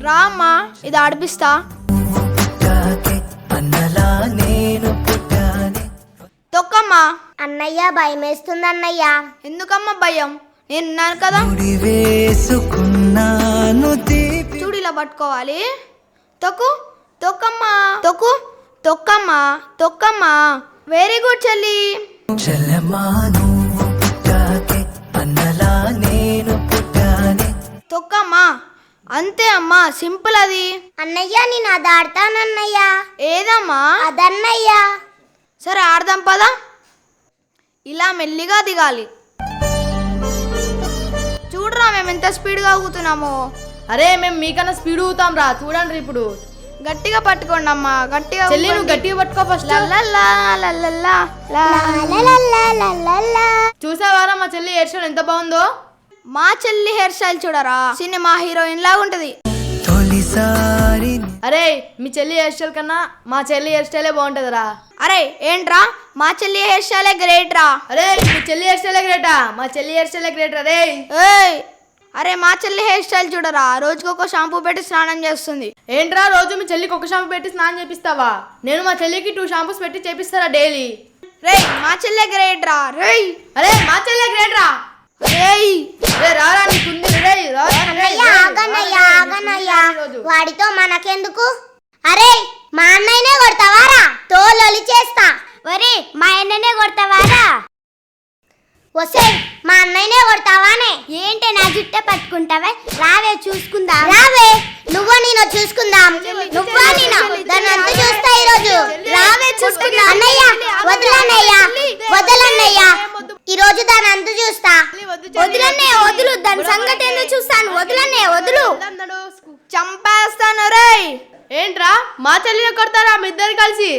రా అమ్మా, ఇది ఆడిపిస్తా. తొక్కమ్మా. అన్నయ్య భయం వేస్తుంది అన్నయ్య. ఎందుకమ్మా భయం? నేనున్నాను కదా. చూడు ఇలా పట్టుకోవాలి. తొక్కు తొక్కమ్మా, తొక్కు తొక్కమ్మా, తొక్కమ్మా. వెరీ గుడ్ చెల్లి. తొక్కమ్మా. అంతే అమ్మా, సింపుల్ అది. అన్నయ్య నేను అది ఆడతానన్నయ్య. ఏదమ్మా? అదన్నయ్య. సరే ఆడదాం పదా. ఇలా మెల్లిగా దిగాలి. చూడరా మేము ఎంత స్పీడ్గా ఊగుతున్నామో. అరే మేము మీకన్నా స్పీడ్ ఊగుతాం రా, చూడండి ఇప్పుడు. గట్టిగా పట్టుకోండి అమ్మా, గట్టిగా. చెల్లి నువ్వు గట్టిగా పట్టుకో ఫస్ట్. చూసావారా మా చెల్లి హెయిర్ స్టైల్ ఎంత బాగుందో? మా చెల్లి హెయిర్ స్టైల్ చూడరా, సినిమా హీరోయిన్ లాగా ఉంటది. అరే మీ చెల్లి హెయిర్ స్టైల్ కన్నా మా చెల్లి హెయిర్ స్టైలే బాగుంటదిరా. అరే ఏంట్రా, మా చెల్లి హెయిర్ స్టైలే గ్రేట్ రా. అరే మీ చెల్లి హెయిర్ స్టైలే గ్రేటా? మా చెల్లి హెయిర్ స్టైలే గ్రేట్ రే. ఏయ్ అరే మా చెల్లి హెయిర్ స్టైల్ చూడరా, రోజుకి ఒక షాంపూ పెట్టి స్నానం చేస్తుంది. ఏంట్రా రోజు మీ చెల్లికి ఒక షాంపూ పెట్టి స్నానం చేపిస్తావా? నేను మా చెల్లికి 2 షాంపూస్ పెట్టి చేపిస్తారా డైలీ. రే మా చెల్లె గ్రేట్ రా. రేయ్ అరే మా చెల్లె గ్రేట్ రా. రేయ్ రారా నీకుంది రే. వాడితో మనకెందుకు? అరే మా అన్నయ్యనే కొడతావారా? తోలొలి చేస్తా. ఒరే మా అన్ననే కొడతావారా? వసే మా అన్నయ్యనే కొడతావానే? ఏంటి నా జుట్టే పట్టుకుంటావే? రావే చూసుకుందాం. రావే నువ్వు నేను చూసుకుందాం. నువ్వా నేను దాన్నంతా చూస్తా ఈరోజు. రావే చూసుకుందాం. అన్నయ్య వదలన్నయ్య, వదలన్నయ్య, ఈరోజు దాని అంత చూస్తా. వదలన్నయ్య వదులు, దాని సంగతి ఎందుకు చూస్తాను. వదలన్నయ్య వదులు. చంపేస్తాను రేయ్. ఏంట్రా మా చెల్లిని కొడతారా మీ ఇద్దరు కలిసి?